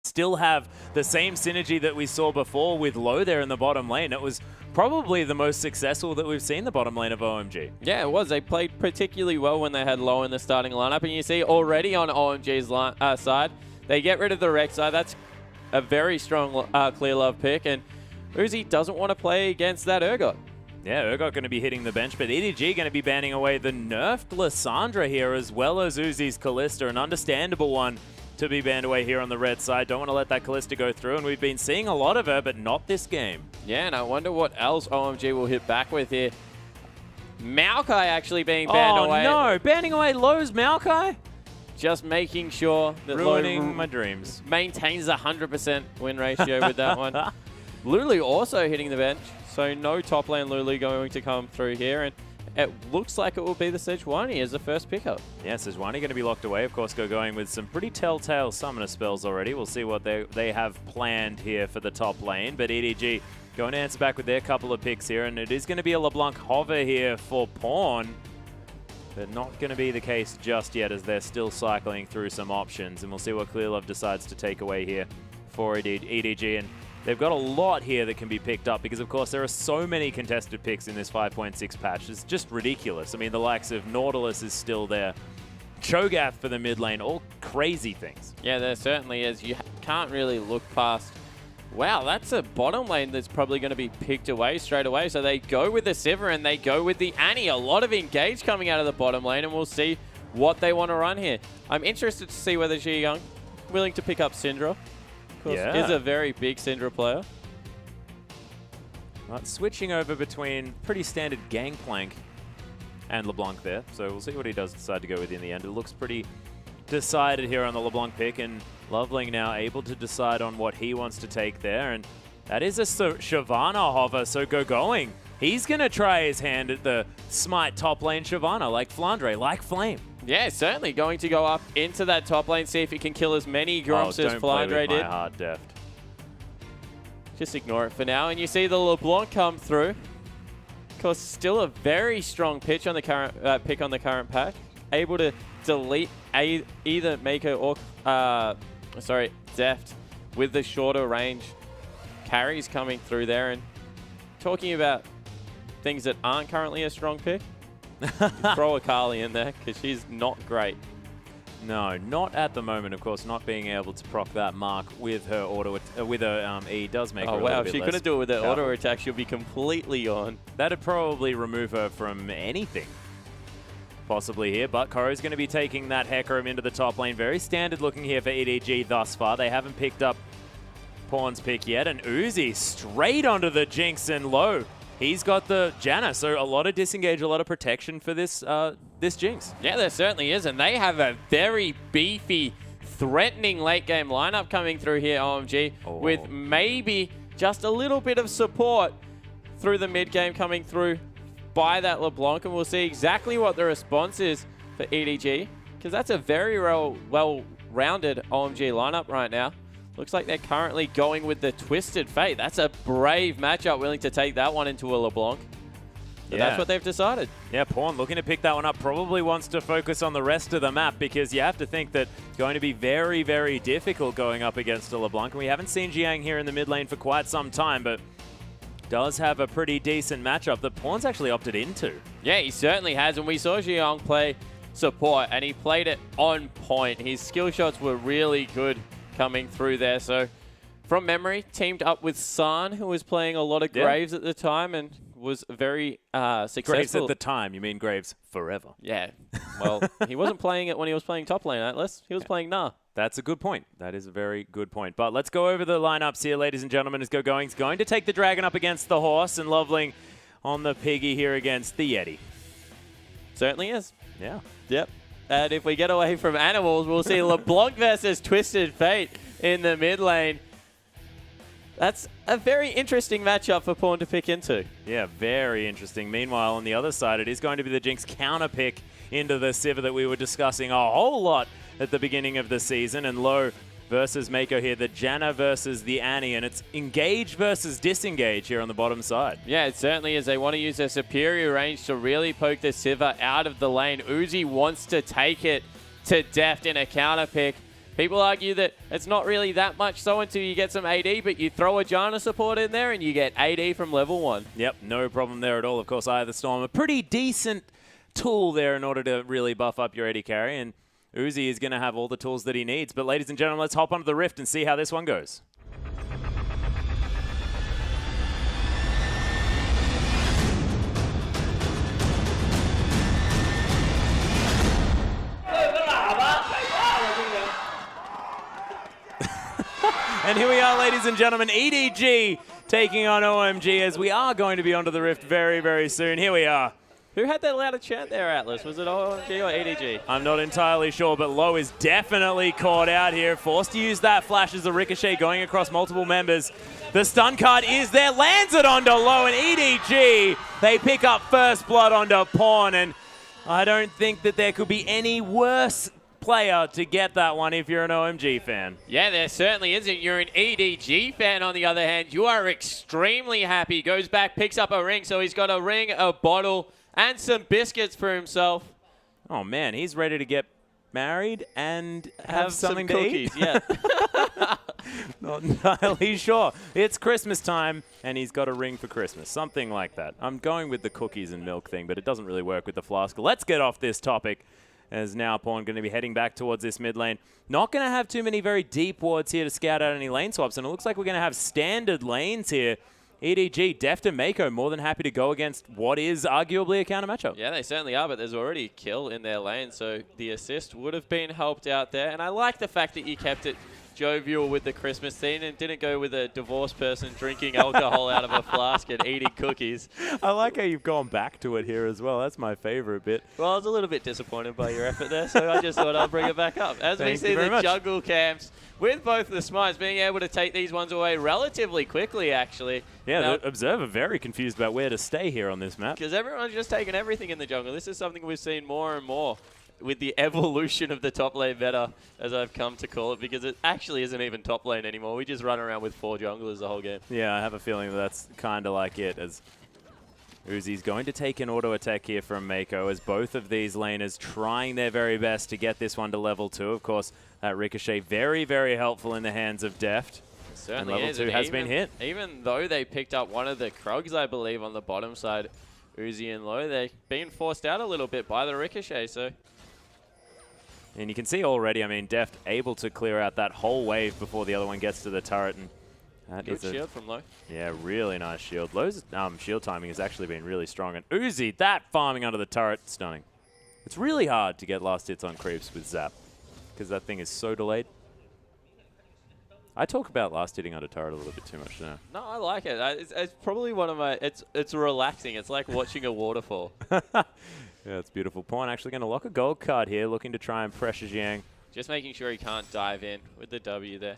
still have the same synergy that we saw before with Low there in the bottom lane. It was probably the most successful that we've seen the bottom lane of OMG. Yeah, it was. They played particularly well when they had Low in the starting lineup. And you see already on OMG's side, they get rid of the Rek'Sai. That's a very strong clear love pick. And Uzi doesn't want to play against that Urgot. Yeah, Urgot going to be hitting the bench, but EDG going to be banning away the nerfed Lissandra here, as well as Uzi's Kalista, an understandable one to be banned away here on the red side. Don't want to let that Kalista go through, and we've been seeing a lot of her, but not this game. Yeah, and I wonder what else OMG will hit back with here. Maokai actually being banned away. Oh no, banning away Low's Maokai? Just making sure that ruining my dreams. Maintains a 100% win ratio with that one. Lulu also hitting the bench. So no top lane Lulu going to come through here, and it looks like it will be the Sejuani as the first pickup. Yeah, Sejuani going to be locked away. Of course, going with some pretty telltale summoner spells already. We'll see what they have planned here for the top lane. But EDG going to answer back with their couple of picks here, and it is going to be a LeBlanc hover here for Pawn. But not going to be the case just yet, as they're still cycling through some options. And we'll see what Clearlove decides to take away here for EDG. And they've got a lot here that can be picked up because, of course, there are so many contested picks in this 5.6 patch. It's just ridiculous. I mean, the likes of Nautilus is still there. Cho'Gath for the mid lane, all crazy things. Yeah, there certainly is. You can't really look past... Wow, that's a bottom lane that's probably going to be picked away straight away. So they go with the Sivir and they go with the Annie. A lot of engage coming out of the bottom lane, and we'll see what they want to run here. I'm interested to see whether Ji Young willing to pick up Syndra. Of course, is a very big Syndra player. But switching over between pretty standard Gangplank and LeBlanc there. So we'll see what he does decide to go with in the end. It looks pretty decided here on the LeBlanc pick, and Loveling now able to decide on what he wants to take there. And that is a Shyvana hover, so going. He's going to try his hand at the Smite top lane Shyvana, like Flandre, like Flame. Yeah, certainly going to go up into that top lane, see if he can kill as many Grumps as Flandre did. Hard deft. Just ignore it for now. And you see the LeBlanc come through. Of course, still a very strong pitch on the current pick on the current pack. Able to delete either Mako or Deft with the shorter range carries coming through there. And talking about things that aren't currently a strong pick, throw a Akali in there because she's not great. No, not at the moment. Of course, not being able to proc that mark with her auto with her E does make her a little bit less. If she couldn't do it with her auto attack, she'll be completely on. That'd probably remove her from anything possibly here, but Koro's going to be taking that Hecarim into the top lane. Very standard looking here for EDG thus far. They haven't picked up Pawn's pick yet, and Uzi straight onto the Jinx and Low. He's got the Janna, so a lot of disengage, a lot of protection for this this Jinx. Yeah, there certainly is, and they have a very beefy, threatening late-game lineup coming through here, OMG, with maybe just a little bit of support through the mid-game coming through by that LeBlanc, and we'll see exactly what the response is for EDG, because that's a very well-rounded OMG lineup right now. Looks like they're currently going with the Twisted Fate. That's a brave matchup, willing to take that one into a LeBlanc. But that's what they've decided. Yeah, Pawn looking to pick that one up. Probably wants to focus on the rest of the map, because you have to think that it's going to be very, very difficult going up against a LeBlanc. And we haven't seen Jiang here in the mid lane for quite some time, but does have a pretty decent matchup that Pawn's actually opted into. Yeah, he certainly has. And we saw Jiang play support, and he played it on point. His skill shots were really good coming through there. So from memory, teamed up with San, who was playing a lot of Graves at the time and was very successful. Graves at the time? You mean Graves forever? Yeah. Well, he wasn't playing it when he was playing top lane, Atlas. He was playing Nah. That's a good point. That is a very good point. But let's go over the lineups here, ladies and gentlemen, as He's going to take the Dragon up against the Horse, and Loveling on the Piggy here against the Yeti. Certainly is. Yeah. Yep. And if we get away from animals, we'll see LeBlanc versus Twisted Fate in the mid lane. That's a very interesting matchup for Pawn to pick into. Yeah, very interesting. Meanwhile, on the other side, it is going to be the Jinx counter pick into the Sivir that we were discussing a whole lot at the beginning of the season. And Low versus Mako here, the Janna versus the Annie, and it's engage versus disengage here on the bottom side. Yeah, it certainly is. They want to use their superior range to really poke the Sivir out of the lane. Uzi wants to take it to Deft in a counter pick, People argue that it's not really that much so until you get some AD, but you throw a Janna support in there and you get AD from level 1. Yep, no problem there at all. Of course, Eye of the Storm, a pretty decent tool there in order to really buff up your AD carry, and Uzi is going to have all the tools that he needs. But ladies and gentlemen, let's hop onto the Rift and see how this one goes. And here we are, ladies and gentlemen, EDG taking on OMG, as we are going to be onto the Rift very, very soon. Here we are. Who had that louder chant there, Atlas? Was it OMG or EDG? I'm not entirely sure, but Low is definitely caught out here. Forced to use that flash as a ricochet going across multiple members. The stun card is there, lands it onto Low, and EDG, they pick up first blood onto Pawn, and I don't think that there could be any worse player to get that one if you're an OMG fan. Yeah, there certainly isn't. You're an EDG fan, on the other hand. You are extremely happy. Goes back, picks up a ring, so he's got a ring, a bottle, and some biscuits for himself. Oh, man, he's ready to get married and have something some cookies. To eat. Yeah. Not entirely sure. It's Christmas time, and he's got a ring for Christmas. Something like that. I'm going with the cookies and milk thing, but it doesn't really work with the flask. Let's get off this topic, as now Pawn going to be heading back towards this mid lane. Not going to have too many very deep wards here to scout out any lane swaps, and it looks like we're going to have standard lanes here. EDG, Deft and Mako more than happy to go against what is arguably a counter matchup. Yeah, they certainly are, but there's already a kill in their lane, so the assist would have been helped out there. And I like the fact that you kept it jovial with the Christmas scene and didn't go with a divorced person drinking alcohol out of a flask and eating cookies. I like how you've gone back to it here as well. That's my favorite bit. Well, I was a little bit disappointed by your effort there, so I just thought I'll bring it back up. As we see the jungle camps with both the smites being able to take these ones away relatively quickly, actually. Yeah, the Observer very confused about where to stay here on this map. Because everyone's just taking everything in the jungle. This is something we've seen more and more with the evolution of the top lane meta, as I've come to call it, because it actually isn't even top lane anymore. We just run around with 4 junglers the whole game. Yeah, I have a feeling that's kind of like it, as Uzi's going to take an auto attack here from Mako, as both of these laners trying their very best to get this one to level 2. Of course, that ricochet very, very helpful in the hands of Deft. Certainly and level 2 has been hit. Even though they picked up one of the Krugs, I believe, on the bottom side, Uzi and Low, they've been forced out a little bit by the ricochet, so... And you can see already, I mean, Deft able to clear out that whole wave before the other one gets to the turret. And that good shield from Low. Yeah, really nice shield. Low's shield timing has actually been really strong. And Uzi, that farming under the turret, stunning. It's really hard to get last hits on creeps with Zap, because that thing is so delayed. I talk about last hitting under turret a little bit too much now. No, I like it. It's probably one of my... It's relaxing. It's like watching a waterfall. Yeah, it's beautiful. Pawn actually going to lock a gold card here, looking to try and pressure Jiang. Just making sure he can't dive in with the W there.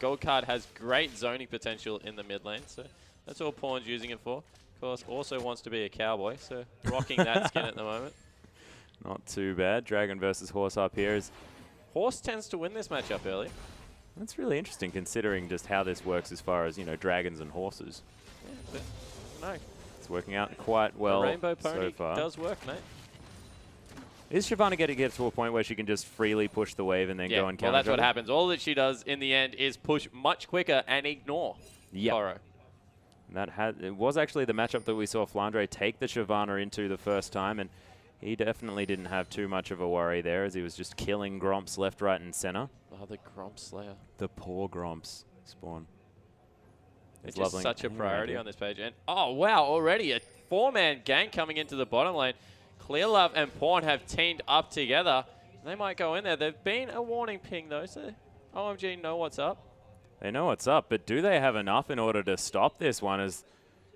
Gold card has great zoning potential in the mid lane, so that's all Pawn's using it for. Of course, also wants to be a cowboy, so rocking that skin at the moment. Not too bad. Dragon versus Horse up here. Horse tends to win this matchup early. That's really interesting, considering just how this works as far as, you know, dragons and horses. Yeah, but no. It's working out quite well the Rainbow Pony so far. Does work, mate. Is Shyvana going to get to a point where she can just freely push the wave and then go and counter? Well, that's what happens. All that she does in the end is push much quicker and ignore Toro. It was actually the matchup that we saw Flandre take the Shyvana into the first time, and he definitely didn't have too much of a worry there, as he was just killing Gromps left, right, and center. Oh, the Gromp Slayer. The poor Gromps spawn. It's just such a priority on this page. And oh, wow, already a 4-man gank coming into the bottom lane. Clearlove and Pawn have teamed up together. They might go in there. They've been a warning ping, though, so OMG know what's up. They know what's up, but do they have enough in order to stop this one? As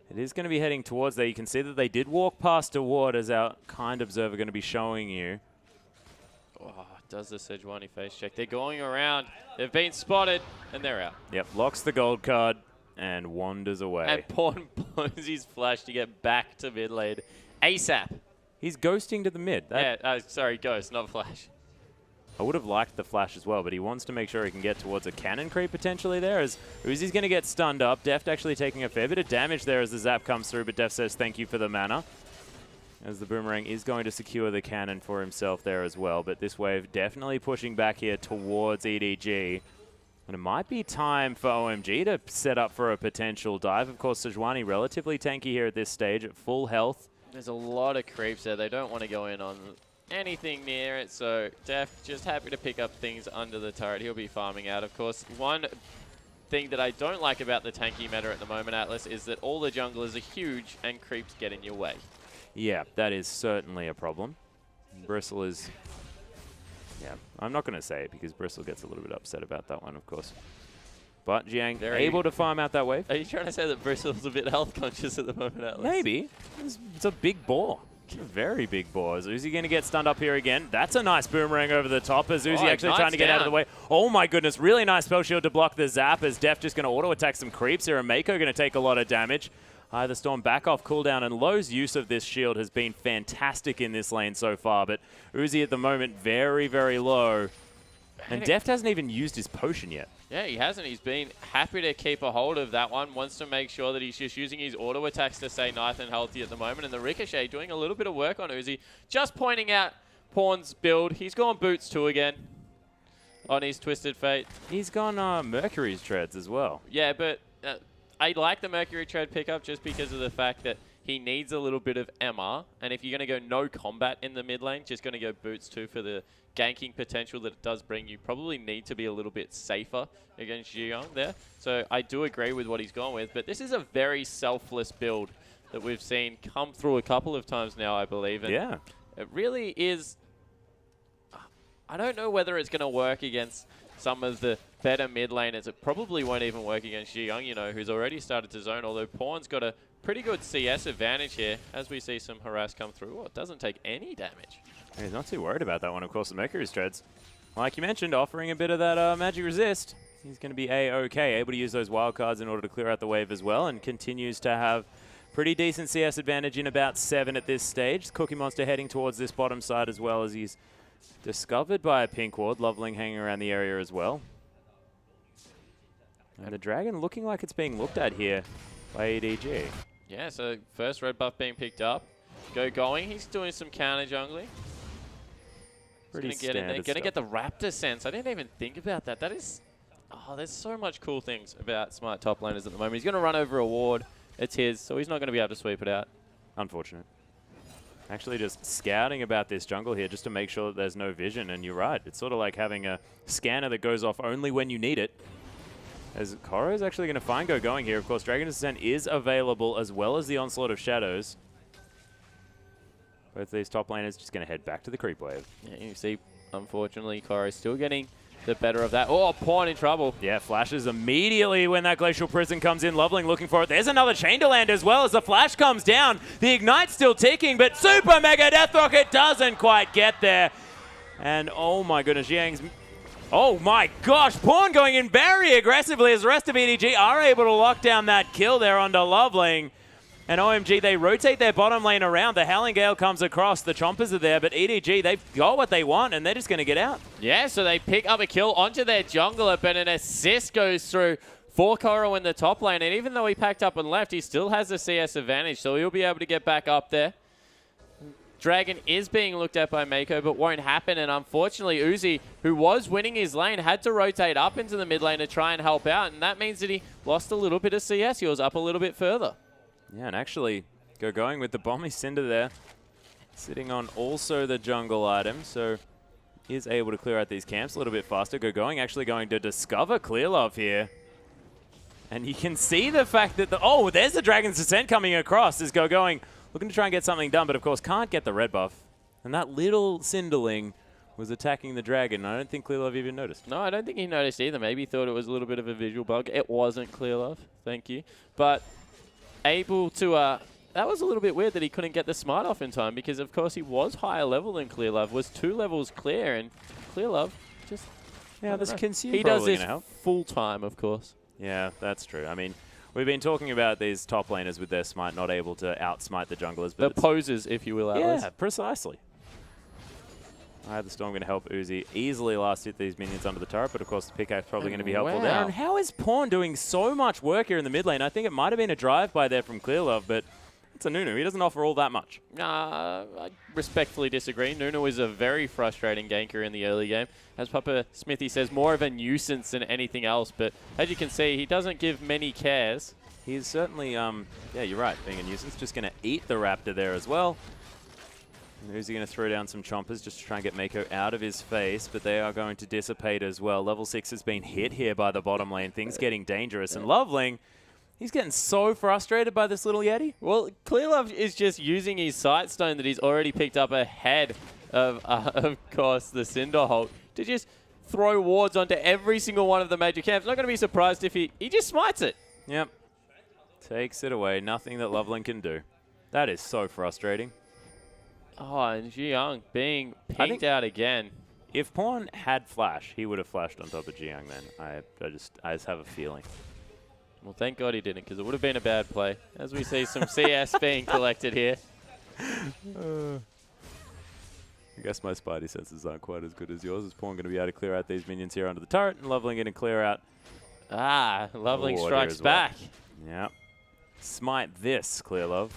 it is going to be heading towards there. You can see that they did walk past a ward, as our kind observer going to be showing you. Oh, does the Sejuani face check. They're going around. They've been spotted, and they're out. Yep, locks the gold card and wanders away. And Pawn blows his flash to get back to mid lane ASAP. He's ghosting to the mid. Sorry, Ghost, not Flash. I would have liked the Flash as well, but he wants to make sure he can get towards a cannon creep potentially there, as Uzi's going to get stunned up. Deft actually taking a fair bit of damage there as the zap comes through, but Deft says thank you for the mana. as the Boomerang is going to secure the cannon for himself there as well. But this wave definitely pushing back here towards EDG. And it might be time for OMG to set up for a potential dive. Of course, Sejuani relatively tanky here at this stage at full health. There's a lot of creeps there. They don't want to go in on anything near it, so Def just happy to pick up things under the turret. He'll be farming out, of course. One thing that I don't like about the tanky meta at the moment, Atlas, is that all the junglers are huge and creeps get in your way. Yeah, that is certainly a problem. Bristle is... Yeah, I'm not going to say it because Bristle gets a little bit upset about that one, of course. But Jiang able to farm out that wave. Are you trying to say that Bristle's a bit health conscious at the moment, Atlas? Maybe. It's a big boar. It's a very big boar. Is Uzi going to get stunned up here again? That's a nice Boomerang over the top as Uzi actually trying to get out of the way. Oh my goodness, really nice spell shield to block the zap as Def just going to auto-attack some creeps here and Mako going to take a lot of damage. The Storm back off cooldown, and Lowe's use of this shield has been fantastic in this lane so far, but Uzi at the moment very, very low. And Deft hasn't even used his potion yet. Yeah, he hasn't. He's been happy to keep a hold of that one. Wants to make sure that he's just using his auto attacks to stay nice and healthy at the moment. And the Ricochet doing a little bit of work on Uzi. Just pointing out Pawn's build. He's gone Boots 2 again on his Twisted Fate. He's gone Mercury's Treads as well. Yeah, but I like the Mercury Tread pickup just because of the fact that he needs a little bit of MR. And if you're going to go no combat in the mid lane, just going to go Boots 2 for the ganking potential that it does bring. You probably need to be a little bit safer against Jiang there. So I do agree with what he's gone with. But this is a very selfless build that we've seen come through a couple of times now, I believe. And yeah. It really is... I don't know whether it's going to work against some of the better mid laners. It probably won't even work against Jiang, you know, who's already started to zone, although Pawn's got a pretty good CS advantage here as we see some harass come through. Oh, it doesn't take any damage. He's not too worried about that one, of course, the Mercury's Treads. Like you mentioned, offering a bit of that magic resist. He's going to be A-OK, able to use those wild cards in order to clear out the wave as well, and continues to have pretty decent CS advantage in about 7 at this stage. Cookie Monster heading towards this bottom side as well as he's discovered by a pink ward. Loveling hanging around the area as well. And the Dragon looking like it's being looked at here by EDG. Yeah, so first red buff being picked up. Going. He's doing some counter jungling. Pretty He's going to get the Raptor sense. I didn't even think about that. That is... Oh, there's so much cool things about smart top laners at the moment. He's going to run over a ward. It's his, so he's not going to be able to sweep it out. Unfortunate. Actually just scouting about this jungle here just to make sure that there's no vision. And you're right. It's sort of like having a scanner that goes off only when you need it. As Koro is actually going to find going here. Of course, Dragon's Descent is available as well as the Onslaught of Shadows. Both these top laners just going to head back to the creep wave. Yeah, you see, unfortunately, Koro's still getting the better of that. Oh, Pawn in trouble. Yeah, flashes immediately when that Glacial Prison comes in. Loveling looking for it. There's another chain to land as well as the flash comes down. The Ignite's still ticking, but Super Mega Death Rocket doesn't quite get there. And oh my goodness, Jiang's... Oh my gosh, Pawn going in very aggressively as the rest of EDG are able to lock down that kill there onto Loveling. And OMG, they rotate their bottom lane around. The Howling Gale comes across. The Chompers are there, but EDG, they've got what they want, and they're just going to get out. Yeah, so they pick up a kill onto their jungler, but an assist goes through for Koro in the top lane. And even though he packed up and left, he still has the CS advantage, so he'll be able to get back up there. Dragon is being looked at by Mako, but won't happen. And unfortunately, Uzi, who was winning his lane, had to rotate up into the mid lane to try and help out. And that means that he lost a little bit of CS. He was up a little bit further. Yeah, and actually going with the Bomby Cinder there. Sitting on also the jungle item, so he is able to clear out these camps a little bit faster. Going actually going to discover Clear Love here. And you can see the fact that oh, there's the Dragon's Descent coming across as going looking to try and get something done, but of course can't get the red buff. And that little Cinderling was attacking the Dragon. I don't think Clear Love even noticed. No, I don't think he noticed either. Maybe he thought it was a little bit of a visual bug. It wasn't Clear Love. Thank you. But able to... that was a little bit weird that he couldn't get the smite off in time because, of course, he was higher level than Clear Love, was 2 levels clear, and Clear Love just... Yeah, this consume he does this full time, of course. Yeah, that's true. I mean, we've been talking about these top laners with their smite not able to outsmite the junglers. But the posers, if you will, Atlas. Yeah, precisely. The Storm going to help Uzi easily last hit these minions under the turret, but of course the pickaxe probably going to be helpful there. And how is Pawn doing so much work here in the mid lane? I think it might have been a drive-by there from Clear Love, but It's a Nunu. He doesn't offer all that much. I respectfully disagree. Nunu is a very frustrating ganker in the early game. As Papa Smithy says, more of a nuisance than anything else. But as you can see, he doesn't give many cares. He's certainly, yeah, you're right, being a nuisance. Just going to eat the Raptor there as well. And who's he going to throw down some chompers just to try and get Mako out of his face, but they are going to dissipate as well. Level 6 has been hit here by the bottom lane. Things getting dangerous. And Loveling, he's getting so frustrated by this little Yeti. Well, Clearlove is just using his Sight Stone that he's already picked up ahead of course, the Cinderholt to just throw wards onto every single one of the major camps. Not going to be surprised if he just smites it. Yep. Takes it away. Nothing that Loveling can do. That is so frustrating. Oh, and Jiyoung being pinked out again. If Pawn had flash, he would have flashed on top of Jiyoung then. I just have a feeling. Well, thank God he didn't, because it would have been a bad play. As we see some CS being collected here. I guess my Spidey senses aren't quite as good as yours. Is Pawn going to be able to clear out these minions here under the turret, and Loveling going to clear out. Loveling strikes back. Yep. Smite this, Clearlove.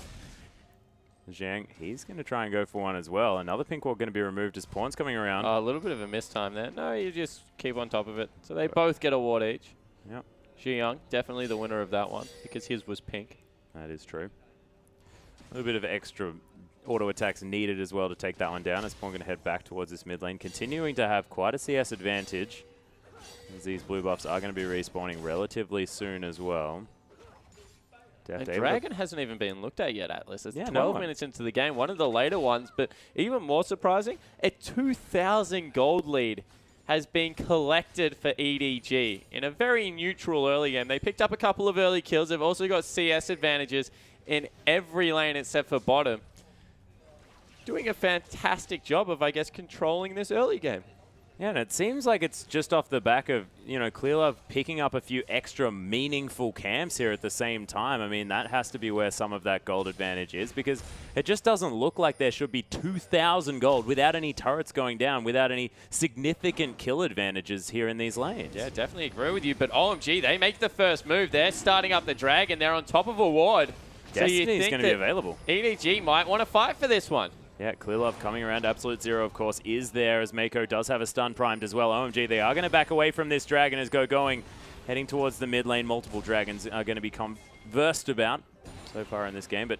Zhang, he's going to try and go for one as well. Another pink wall going to be removed as Pawn's coming around. Oh, a little bit of a mistime there. No, you just keep on top of it. So they both get a ward each. Yep. Jiyoung, definitely the winner of that one, because his was pink. That is true. A little bit of extra auto attacks needed as well to take that one down, as Pawn going to head back towards this mid lane, continuing to have quite a CS advantage, as these blue buffs are going to be respawning relatively soon as well. And Dragon hasn't even been looked at yet, Atlas. It's 12 no minutes into the game, one of the later ones, but even more surprising, a 2,000 gold lead has been collected for EDG in a very neutral early game. They picked up a couple of early kills. They've also got CS advantages in every lane except for bottom. Doing a fantastic job of, I guess, controlling this early game. Yeah, and it seems like it's just off the back of, Clearlove picking up a few extra meaningful camps here at the same time. I mean, that has to be where some of that gold advantage is, because it just doesn't look like there should be 2,000 gold without any turrets going down, without any significant kill advantages here in these lanes. Yeah, definitely agree with you, but OMG, they make the first move. They're starting up the Dragon. They're on top of a ward. Destiny's going to be available. EDG might want to fight for this one. Yeah, Clearlove coming around. Absolute Zero, of course, is there, as Mako does have a stun primed as well. OMG, they are going to back away from this Dragon as going, heading towards the mid lane. Multiple Dragons are going to become versed about so far in this game, but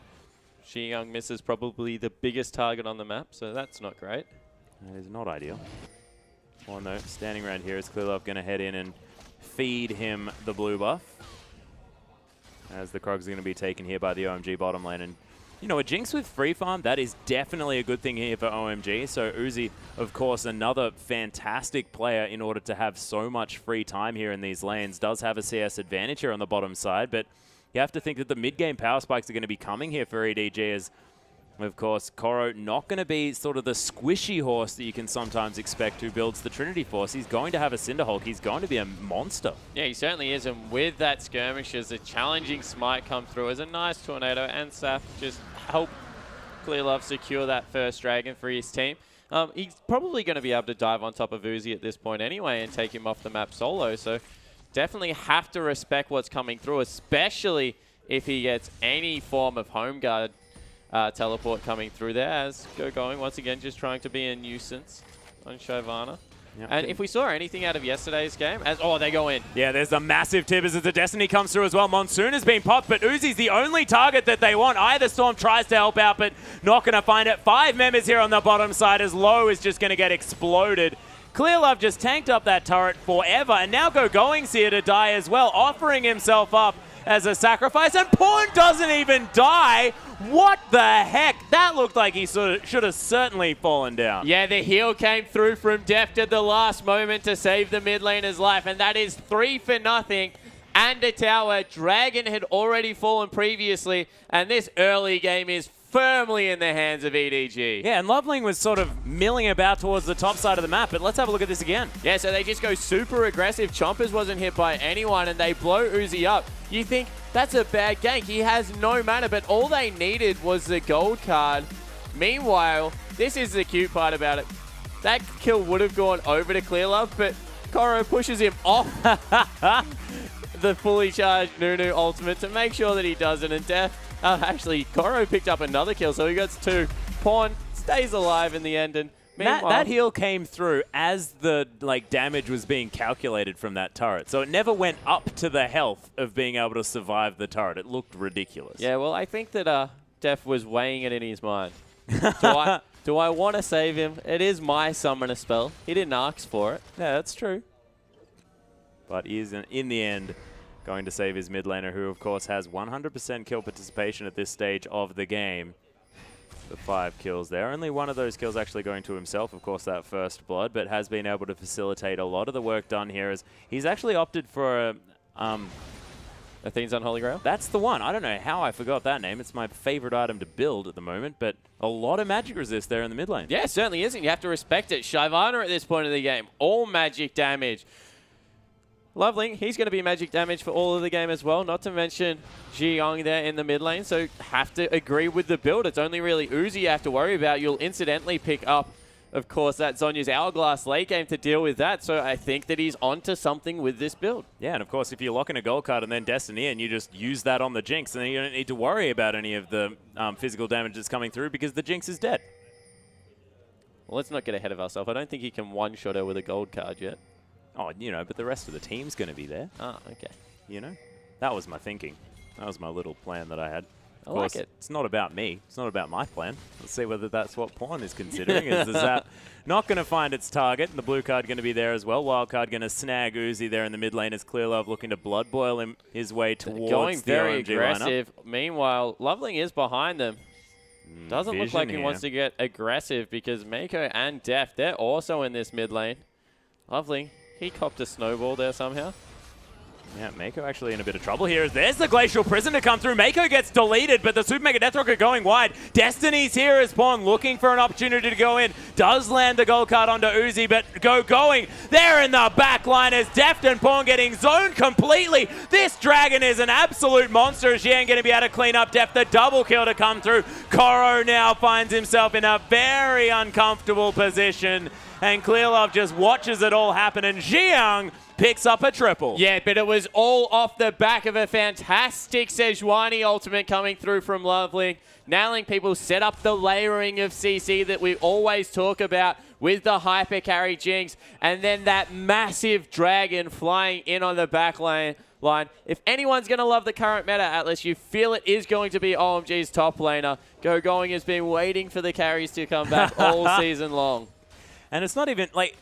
Jiyoung misses probably the biggest target on the map, so that's not great. That is not ideal. One though, standing around here is Clearlove going to head in and feed him the blue buff, as the Krogs are going to be taken here by the OMG bottom lane. And a Jinx with free farm, that is definitely a good thing here for OMG. So Uzi, of course, another fantastic player in order to have so much free time here in these lanes, does have a CS advantage here on the bottom side. But you have to think that the mid-game power spikes are going to be coming here for EDG, as, of course, Koro not going to be sort of the squishy horse that you can sometimes expect who builds the Trinity Force. He's going to have a Cinderhulk. He's going to be a monster. Yeah, he certainly is. And with that skirmish, as a challenging smite come through, as a nice tornado, and Saf just help Clearlove secure that first Dragon for his team. He's probably going to be able to dive on top of Uzi at this point anyway and take him off the map solo. So definitely have to respect what's coming through, especially if he gets any form of home guard teleport coming through there, as going once again just trying to be a nuisance on Shyvana. Yep. And if we saw anything out of yesterday's game, they go in. Yeah, there's a massive tip as the Destiny comes through as well. Monsoon has been popped, but Uzi's the only target that they want. Either Storm tries to help out, but not going to find it. 5 members here on the bottom side, as Low is just going to get exploded. Clearlove just tanked up that turret forever, and now Going's here to die as well, offering himself up as a sacrifice, and Pawn doesn't even die. What the heck? That looked like he should have certainly fallen down. Yeah, the heal came through from Deft at the last moment to save the mid laner's life, and that is 3 for nothing. And a tower. Dragon had already fallen previously, and this early game is firmly in the hands of EDG. Yeah, and Loveling was sort of milling about towards the top side of the map, but let's have a look at this again. Yeah, so they just go super aggressive. Chompers wasn't hit by anyone, and they blow Uzi up. You think, that's a bad gank. He has no mana, but all they needed was the gold card. Meanwhile, this is the cute part about it. That kill would have gone over to Clearlove, but Koro pushes him off the fully charged Nunu ultimate to make sure that he doesn't. And actually, Koro picked up another kill, so he gets 2. Pawn stays alive in the end. And that heal came through as the damage was being calculated from that turret. So it never went up to the health of being able to survive the turret. It looked ridiculous. Yeah, well, I think that Def was weighing it in his mind. Do I want to save him? It is my summoner spell. He didn't ask for it. Yeah, that's true. But he is, in the end, going to save his mid laner, who, of course, has 100% kill participation at this stage of the game. The 5 kills there. Only one of those kills actually going to himself, of course, that first blood, but has been able to facilitate a lot of the work done here. As he's actually opted for Athene's Unholy Grail? That's the one. I don't know how I forgot that name. It's my favorite item to build at the moment, but a lot of magic resist there in the mid lane. Yeah, it certainly isn't. You have to respect it. Shyvana at this point of the game, all magic damage. Lovely. He's going to be magic damage for all of the game as well, not to mention Ziyang there in the mid lane, so have to agree with the build. It's only really Uzi you have to worry about. You'll incidentally pick up, of course, that Zhonya's Hourglass late game to deal with that, so I think that he's onto something with this build. Yeah, and of course, if you lock in a gold card and then Destiny and you just use that on the Jinx, then you don't need to worry about any of the physical damage that's coming through because the Jinx is dead. Well, let's not get ahead of ourselves. I don't think he can one-shot her with a gold card yet. Oh, you know, but the rest of the team's going to be there. Ah, okay. You know? That was my thinking. That was my little plan that I had. I like it. It's not about me. It's not about my plan. Let's see whether that's what Pawn is considering. Is the Zap not going to find its target? And the blue card going to be there as well. Wild card going to snag Uzi there in the mid lane as Clearlove looking to blood boil him his way towards going the very OMG aggressive. lineup. Meanwhile, Loveling is behind them. Doesn't look like he wants to get aggressive because Mako and Def, they're also in this mid lane. Lovely. He copped a snowball there somehow. Yeah, Mako actually in a bit of trouble here. There's the Glacial Prison to come through. Mako gets deleted, but the Super Mega Death Rocket going wide. Destiny's here as Pawn looking for an opportunity to go in. Does land the gold card onto Uzi, but going there in the back line as Deft and Pawn getting zoned completely. This Dragon is an absolute monster. She ain't going to be able to clean up Deft. The double kill to come through. Koro now finds himself in a very uncomfortable position. And Clearlove just watches it all happen, and Ziyang picks up a triple. Yeah, but it was all off the back of a fantastic Sejuani ultimate coming through from Lovely. Nailing people, set up the layering of CC that we always talk about with the hyper carry Jinx, and then that massive dragon flying in on the back line. If anyone's going to love the current meta, Atlas, you feel it is going to be OMG's top laner. Going has been waiting for the carries to come back all season long. And it's not even, like,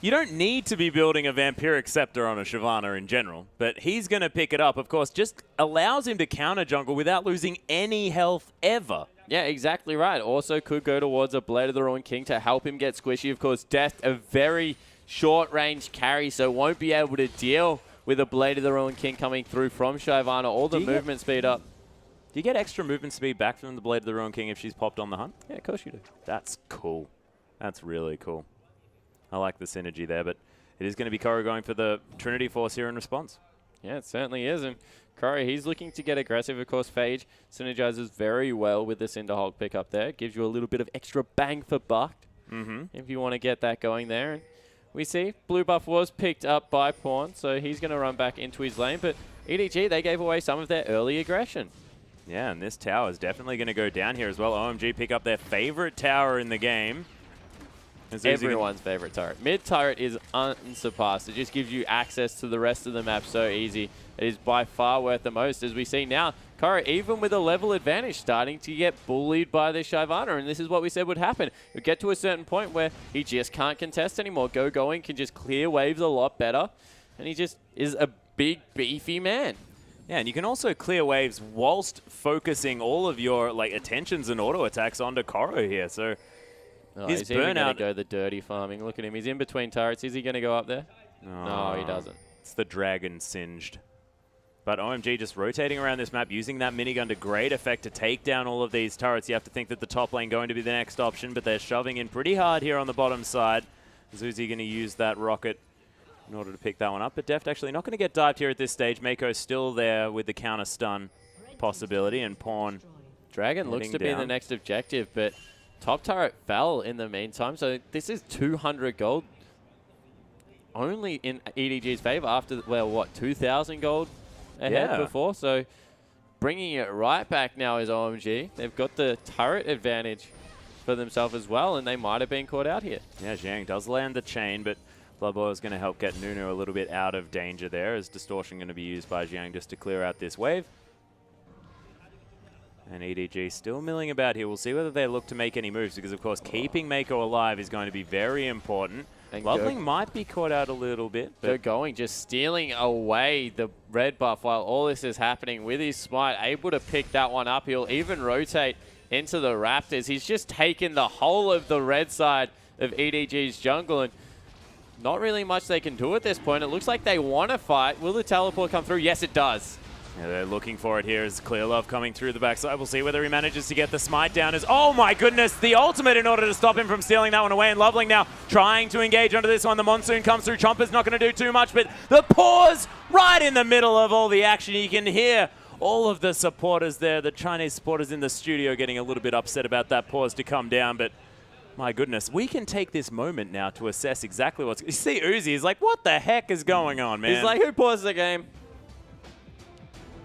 you don't need to be building a Vampiric Scepter on a Shyvana in general, but he's going to pick it up, of course, just allows him to counter jungle without losing any health ever. Yeah, exactly right. Also could go towards a Blade of the Ruined King to help him get squishy. Of course, Death, a very short-range carry, so won't be able to deal with a Blade of the Ruined King coming through from Shyvana. All the movement speed up. Do you get extra movement speed back from the Blade of the Ruined King if she's popped on the hunt? Yeah, of course you do. That's cool. That's really cool. I like the synergy there, but it is going to be Koro going for the Trinity Force here in response. Yeah, it certainly is. And Koro, he's looking to get aggressive. Of course, Phage synergizes very well with the Cinderhulk pickup there. Gives you a little bit of extra bang for buck if you want to get that going there. And we see blue buff was picked up by Pawn, so he's going to run back into his lane. But EDG, they gave away some of their early aggression. Yeah, and this tower is definitely going to go down here as well. OMG pick up their favorite tower in the game. Everyone's favorite turret. Mid turret is unsurpassed. It just gives you access to the rest of the map so easy. It is by far worth the most. As we see now, Koro, even with a level advantage, starting to get bullied by the Shyvana, and this is what we said would happen. You'll get to a certain point where he just can't contest anymore. Going can just clear waves a lot better, and he just is a big, beefy man. Yeah, and you can also clear waves whilst focusing all of your attentions and auto attacks onto Koro here. So he's even going to go the dirty farming. Look at him. He's in between turrets. Is he going to go up there? No, he doesn't. It's the dragon singed. But OMG just rotating around this map, using that minigun to great effect to take down all of these turrets. You have to think that the top lane going to be the next option, but they're shoving in pretty hard here on the bottom side. Zuzi going to use that rocket in order to pick that one up. But Deft actually not going to get dived here at this stage. Mako's still there with the counter stun possibility, and Pawn. Dragon looks to be the next objective, but top turret fell in the meantime, so this is 200 gold. only in EDG's favor after, well, what, 2,000 gold ahead before? So bringing it right back now is OMG. They've got the turret advantage for themselves as well, and they might have been caught out here. Yeah, Xiang does land the chain, but Blood Boil is going to help get Nunu a little bit out of danger there, as Distortion going to be used by Xiang just to clear out this wave. And EDG still milling about here. We'll see whether they look to make any moves, because, of course, keeping Mako alive is going to be very important. And Loveling might be caught out a little bit. They're going, just stealing away the red buff while all this is happening with his smite, able to pick that one up. He'll even rotate into the Raptors. He's just taken the whole of the red side of EDG's jungle, and not really much they can do at this point. It looks like they want to fight. Will the teleport come through? Yes, it does. Yeah, they're looking for it here as Clearlove coming through the backside. We'll see whether he manages to get the smite down. As oh my goodness, the ultimate in order to stop him from stealing that one away. And Loveling now trying to engage onto this one. The Monsoon comes through. Chomper's not going to do too much, but the pause right in the middle of all the action. You can hear all of the supporters there, the Chinese supporters in the studio, getting a little bit upset about that pause to come down. But my goodness, we can take this moment now to assess exactly what's... You see Uzi is like, what the heck is going on, man? He's like, who paused the game?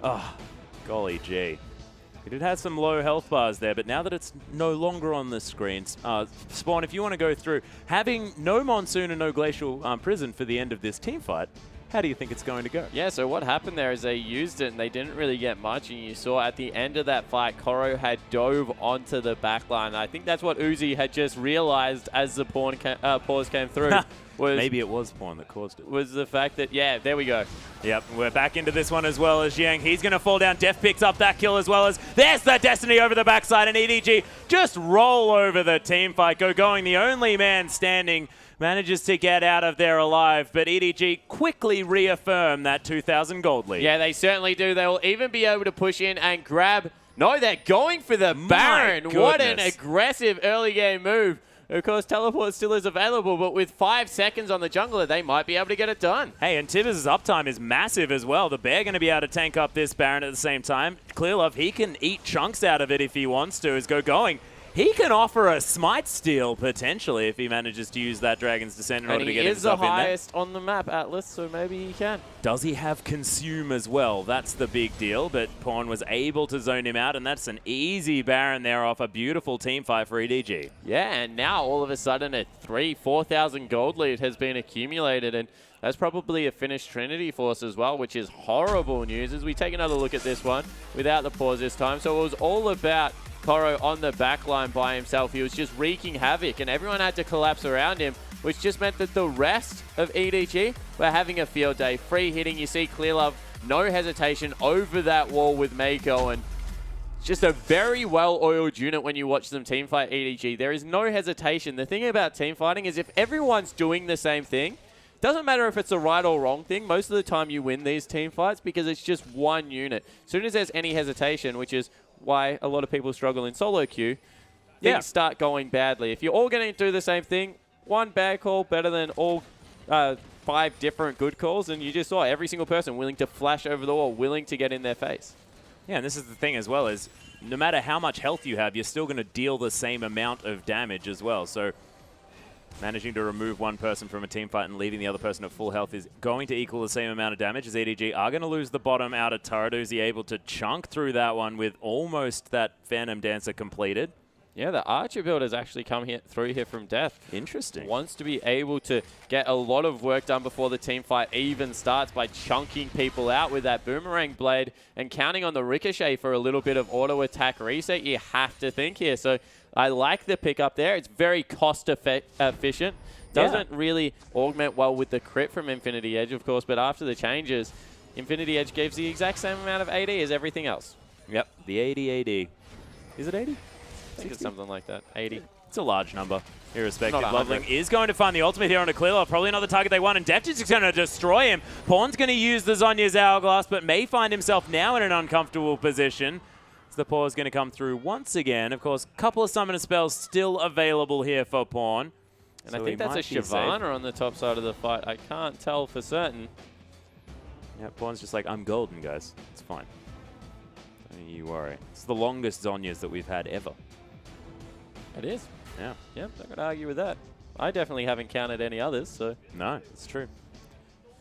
Oh, golly gee. He did have some low health bars there, but now that it's no longer on the screen, Spawn, if you want to go through, having no Monsoon and no Glacial Prison for the end of this team fight, how do you think it's going to go? Yeah, so what happened there is they used it and they didn't really get much, and you saw at the end of that fight, Koro had dove onto the backline. I think that's what Uzi had just realized as the pause came through. Maybe it was Pawn that caused it. Was the fact that, yeah, there we go. Yep, we're back into this one as well as Xiang. He's going to fall down. Def picks up that kill as well as there's that Destiny over the backside, and EDG just roll over the team fight. Going, the only man standing, manages to get out of there alive, but EDG quickly reaffirm that 2,000 gold lead. Yeah, they certainly do. They will even be able to push in and grab. No, they're going for the Baron. What an aggressive early game move. Of course, teleport still is available, but with 5 seconds on the jungler, they might be able to get it done. Hey, and Tibbers' uptime is massive as well. The Bear going to be able to tank up this Baron at the same time. Clearlove, he can eat chunks out of it if he wants to, is going. He can offer a smite steal, potentially, if he manages to use that Dragon's Descent in order to get himself in there. And he is the highest on the map, Atlas, so maybe he can. Does he have Consume as well? That's the big deal, but Pawn was able to zone him out, and that's an easy Baron there off a beautiful team fight for EDG. Yeah, and now all of a sudden a 4,000 gold lead has been accumulated, and that's probably a finished Trinity Force as well, which is horrible news as we take another look at this one without the pause this time. So it was all about Koro on the backline by himself. He was just wreaking havoc, and everyone had to collapse around him, which just meant that the rest of EDG were having a field day. Free hitting, you see Clearlove, no hesitation over that wall with Mako, and just a very well-oiled unit when you watch them teamfight EDG. There is no hesitation. The thing about teamfighting is if everyone's doing the same thing, doesn't matter if it's the right or wrong thing, most of the time you win these team fights because it's just one unit. As soon as there's any hesitation, which is why a lot of people struggle in solo queue, things start going badly. If you're all going to do the same thing, one bad call better than all 5 different good calls, and you just saw every single person willing to flash over the wall, willing to get in their face. Yeah, and this is the thing as well, is no matter how much health you have, you're still going to deal the same amount of damage as well. So managing to remove one person from a team fight and leaving the other person at full health is going to equal the same amount of damage, as EDG are going to lose the bottom out of turret. Uzi able to chunk through that one with almost that Phantom Dancer completed. Yeah, the Archer build has actually come through here from Death. Interesting. Wants to be able to get a lot of work done before the team fight even starts by chunking people out with that Boomerang Blade and counting on the Ricochet for a little bit of auto attack reset. You have to think here. So I like the pickup there. It's very cost efficient. Doesn't really augment well with the crit from Infinity Edge, of course, but after the changes, Infinity Edge gives the exact same amount of AD as everything else. Yep, the 80 AD. Is it 80? I think it's something like that. 80. It's a large number, irrespective. Loveling is going to find the ultimate here on a Clearlove. Probably not the target they want, and Deft is just going to destroy him. Pawn's going to use the Zhonya's Hourglass, but may find himself now in an uncomfortable position. So the Paw is going to come through once again. Of course, a couple of summoner spells still available here for Pawn. And so I think that's a Shyvana on the top side of the fight. I can't tell for certain. Yeah, Pawn's just like, I'm golden, guys. It's fine. Don't you worry. It's the longest Zhonya's that we've had ever. It is. Yeah. Yep, not going to argue with that. I definitely haven't counted any others, so. No, it's true.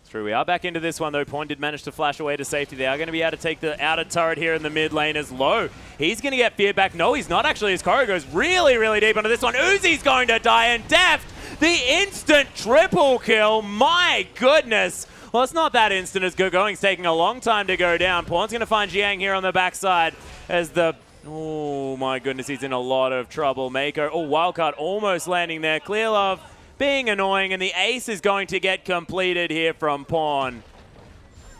True, we are back into this one, though. Pawn did manage to flash away to safety. They are going to be able to take the outer turret here in the mid lane as low. He's going to get feared back. No, he's not actually, as Koro goes really, really deep into this one. Uzi's going to die, and Deft, the instant triple kill. My goodness. Well, it's not that instant as Gogoing's taking a long time to go down. Pawn's going to find Jiang here on the backside as the... Oh, my goodness, he's in a lot of trouble. Mako, oh, wildcard almost landing there. Clear Love being annoying, and the ace is going to get completed here from Pawn.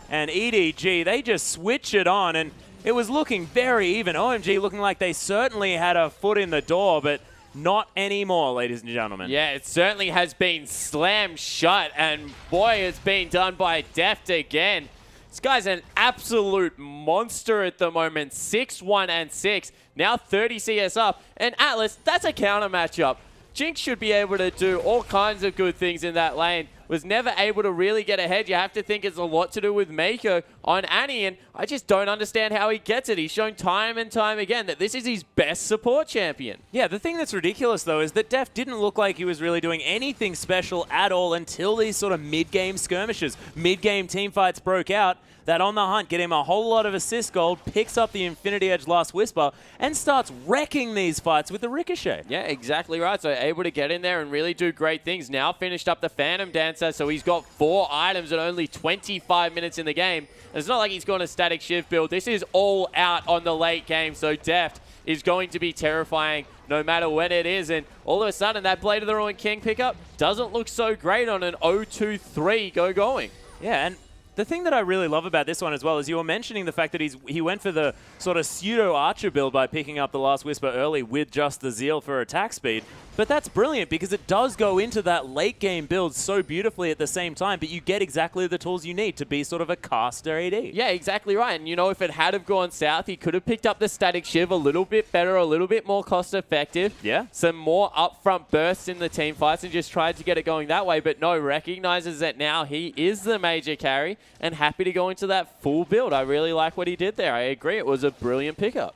And EDG, they just switch it on, and it was looking very even. OMG looking like they certainly had a foot in the door, but not anymore, ladies and gentlemen. Yeah, it certainly has been slammed shut, and boy, it's been done by Deft again. This guy's an absolute monster at the moment. 6-1 and 6, now 30 CS up, and Atlas, that's a counter matchup. Jinx should be able to do all kinds of good things in that lane. Was never able to really get ahead. You have to think it's a lot to do with Mako on Annie, and I just don't understand how he gets it. He's shown time and time again that this is his best support champion. Yeah, the thing that's ridiculous, though, is that Deft didn't look like he was really doing anything special at all until these sort of mid-game skirmishes. Mid-game teamfights broke out. That on the hunt, get him a whole lot of assist gold, picks up the Infinity Edge Last Whisper, and starts wrecking these fights with the Ricochet. Yeah, exactly right. So able to get in there and really do great things. Now finished up the Phantom Dancer, so he's got 4 items and only 25 minutes in the game. And it's not like he's gone a static shift build. This is all out on the late game, so Deft is going to be terrifying no matter when it is. And all of a sudden, that Blade of the Ruined King pickup doesn't look so great on an 0-2-3 going. Yeah, and the thing that I really love about this one as well is you were mentioning the fact that he went for the sort of pseudo-archer build by picking up the Last Whisper early with just the Zeal for attack speed. But that's brilliant because it does go into that late-game build so beautifully at the same time, but you get exactly the tools you need to be sort of a caster AD. Yeah, exactly right. And, you know, if it had have gone south, he could have picked up the Static Shiv a little bit better, a little bit more cost-effective. Yeah. Some more upfront bursts in the team fights and just tried to get it going that way. But no, recognizes that now he is the major carry and happy to go into that full build. I really like what he did there. I agree. It was a brilliant pickup.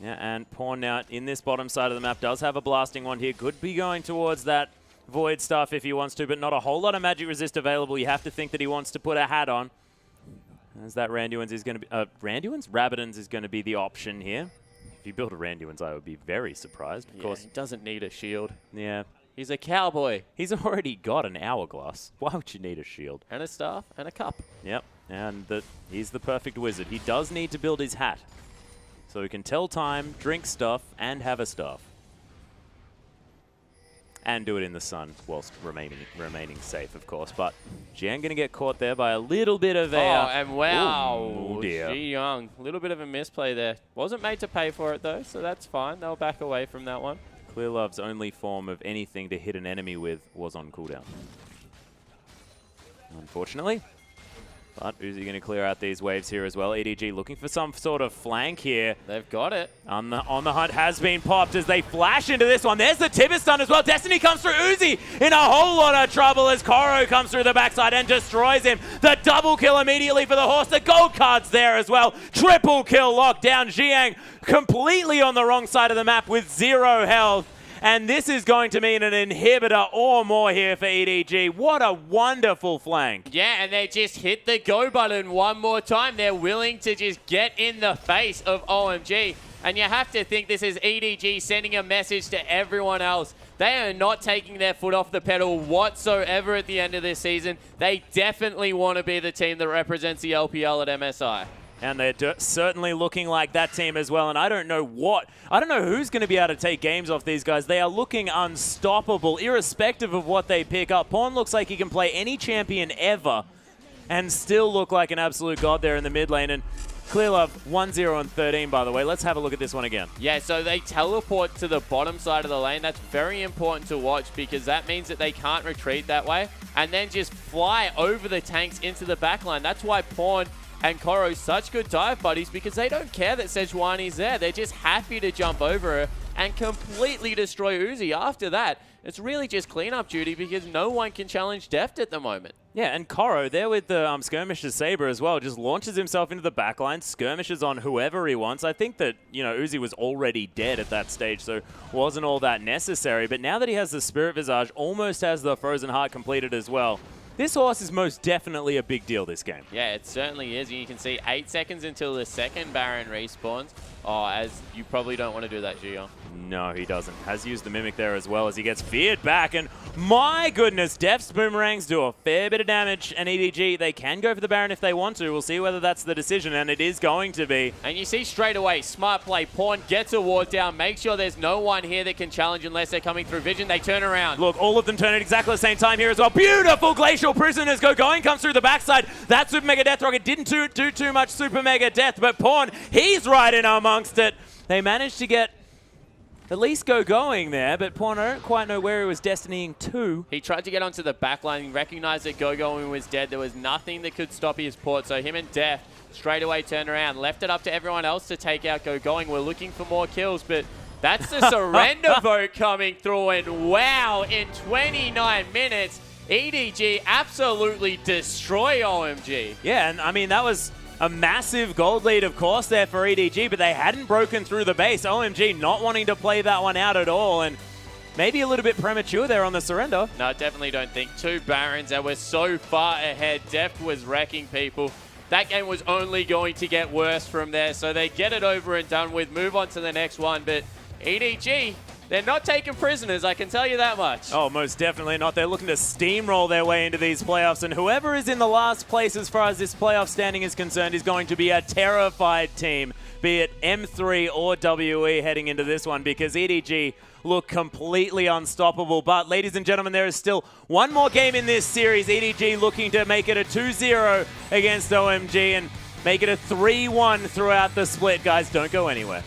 Yeah, and Pawn now in this bottom side of the map does have a blasting one here. Could be going towards that Void stuff if he wants to, but not a whole lot of magic resist available. You have to think that he wants to put a hat on. As that Randuin's is going to be... Rabadon's is going to be the option here. If you build a Randuin's, I would be very surprised. Of course, he doesn't need a shield. Yeah. He's a cowboy. He's already got an hourglass. Why would you need a shield? And a staff and a cup. Yep, and he's the perfect wizard. He does need to build his hat. So he can tell time, drink stuff, and have a staff. And do it in the sun whilst remaining safe, of course. But Jiang going to get caught there by a little bit of a... and wow. Oh, dear. Ji Young. A little bit of a misplay there. Wasn't made to pay for it, though, so that's fine. They'll back away from that one. Clear Love's only form of anything to hit an enemy with was on cooldown. Unfortunately. But Uzi going to clear out these waves here as well. EDG looking for some sort of flank here. They've got it. On the hunt has been popped as they flash into this one. There's the Tibber stun as well. Destiny comes through. Uzi in a whole lot of trouble as Koro comes through the backside and destroys him. The double kill immediately for the horse. The gold card's there as well. Triple kill locked down. Jiang completely on the wrong side of the map with 0 health. And this is going to mean an inhibitor or more here for EDG. What a wonderful flank. Yeah, and they just hit the go button one more time. They're willing to just get in the face of OMG. And you have to think this is EDG sending a message to everyone else. They are not taking their foot off the pedal whatsoever at the end of this season. They definitely want to be the team that represents the LPL at MSI. And they're certainly looking like that team as well. And I don't know who's going to be able to take games off these guys. They are looking unstoppable, irrespective of what they pick up. Pawn looks like he can play any champion ever and still look like an absolute god there in the mid lane. And Clear Love 1-0 and 13, by the way. Let's have a look at this one again. Yeah, so they teleport to the bottom side of the lane. That's very important to watch because that means that they can't retreat that way and then just fly over the tanks into the backline. That's why Pawn and Koro such good dive buddies because they don't care that Sejuani's there. They're just happy to jump over her and completely destroy Uzi. After that, it's really just cleanup duty because no one can challenge Deft at the moment. Yeah, and Koro there with the Skirmisher's Saber as well, just launches himself into the backline, skirmishes on whoever he wants. I think that, you know, Uzi was already dead at that stage, so wasn't all that necessary. But now that he has the Spirit Visage, almost has the Frozen Heart completed as well. This horse is most definitely a big deal this game. Yeah, it certainly is. And you can see 8 seconds until the second Baron respawns. Oh, as you probably don't want to do that, Gio. No, he doesn't. Has used the Mimic there as well as he gets feared back. And my goodness, Def's boomerangs do a fair bit of damage. And EDG, they can go for the Baron if they want to. We'll see whether that's the decision, and it is going to be. And you see straight away, smart play. Pawn gets a ward down. Make sure there's no one here that can challenge unless they're coming through vision. They turn around. Look, all of them turn at exactly the same time here as well. Beautiful Glacial Prisoners go going, comes through the backside. That Super Mega Death Rocket didn't do too much Super Mega Death, but Pawn, he's right in amongst it. They managed to get at least going there, but Pawn, I don't quite know where he was destinying to. He tried to get onto the back line, recognized that Going was dead. There was nothing that could stop his port, so him and Def straight away turned around, left it up to everyone else to take out Going. We're looking for more kills, but that's the surrender vote coming through, and wow, in 29 minutes, EDG absolutely destroy OMG. Yeah, and I mean, that was a massive gold lead, of course, there for EDG, but they hadn't broken through the base. OMG not wanting to play that one out at all, and maybe a little bit premature there on the surrender. No, I definitely don't think. 2 Barons, and we're so far ahead. Def was wrecking people. That game was only going to get worse from there, so they get it over and done with, move on to the next one, but EDG, they're not taking prisoners, I can tell you that much. Oh, most definitely not. They're looking to steamroll their way into these playoffs, and whoever is in the last place as far as this playoff standing is concerned is going to be a terrified team, be it M3 or WE heading into this one, because EDG look completely unstoppable. But, ladies and gentlemen, there is still one more game in this series. EDG looking to make it a 2-0 against OMG and make it a 3-1 throughout the split. Guys, don't go anywhere.